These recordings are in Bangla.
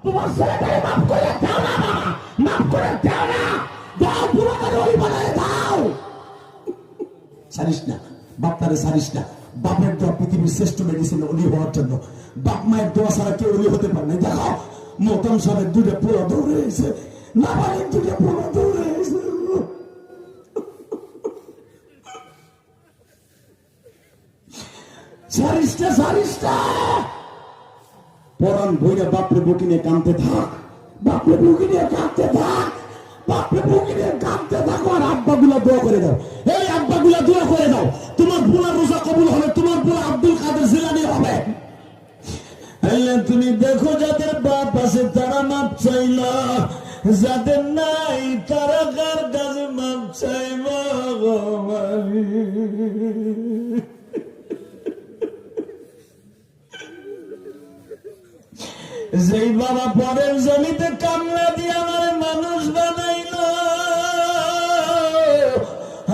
তোমার ছেলেটাকে মাফ করে দাও না বাবা, মাফ করে দাও না, দাও পুরোটা ওই বানায় দাও। ছাড়িস না বাপ, তারে ছাড়িস না। বাপের দোয়া পৃথিবীর শ্রেষ্ঠ মেডিসিন অলি হওয়ার জন্য। বাপ মায়ের দোয়া ছাড়া কেউ অলি হতে পারে না। দেখো মোহতাম সাহেবের দুটো পুরো দৌড়ে এসে, নাবালিক দুটো পুরো দৌড়ে এসে। ছাড়িস না, ছাড়িস না। পরান বইরা বাপরে বুকি নিয়ে কাঁদতে থাক, বাপরে বুকি নিয়ে কাঁদতে থাক, বাপরে বুকি নিয়ে কাঁদতে থাকো। আর আব্বা গুলা দোয়া করে দাও, এই আব্বা গুলা দোয়া করে দাও, তোমার বুলা রোজা কবুল হবে, তোমার বুলা আব্দুল কাদের জিলানী হবে। তুমি দেখো যাদের বাপ আছে তারা মাপ চাইল, যাদের নাই তারা কার কাছে মাপ চাইব। যেই বাবা পরের জমিতে কামলা দিয়ে আমার মানুষ বানাইল,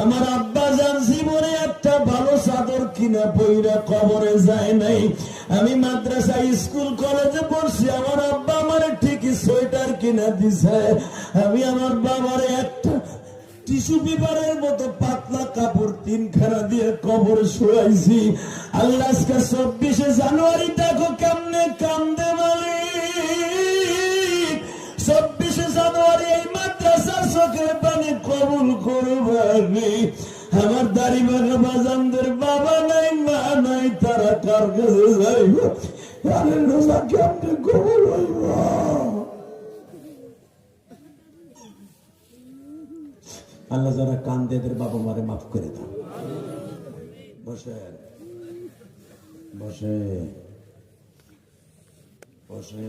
আমার আব্বা জান জীবনে একটা ভালো চাদর কিনা পইরা কবরে যায় নাই। আমি মাদ্রাসা স্কুল কলেজে পড়ছি, আমার আব্বা আমার ঠিকই সোয়েটার কিনা দিছে। আমি আমার বাবার একটা টিস্যু পেপারের মতো পাতলা কাপড় 3খানা দিয়ে কবরে শুয়াইছি। আল্লাহ 24 জানুয়ারি দেখো কেমনে কান্দে মালিক। 24 জানুয়ারি এই মাদ্রাসার চোখের পানি কবুল করবানি। আমার দাড়ি বাঘা বাজানদের বাবা নাই মা নাই, তারা কার কাছে যাইব? আরে রোজা কেমনে কবুল হইব? আল্লাহ যারা কান্দে এদের বাবা মারে মাফ করে দাও। বসে বসে বসে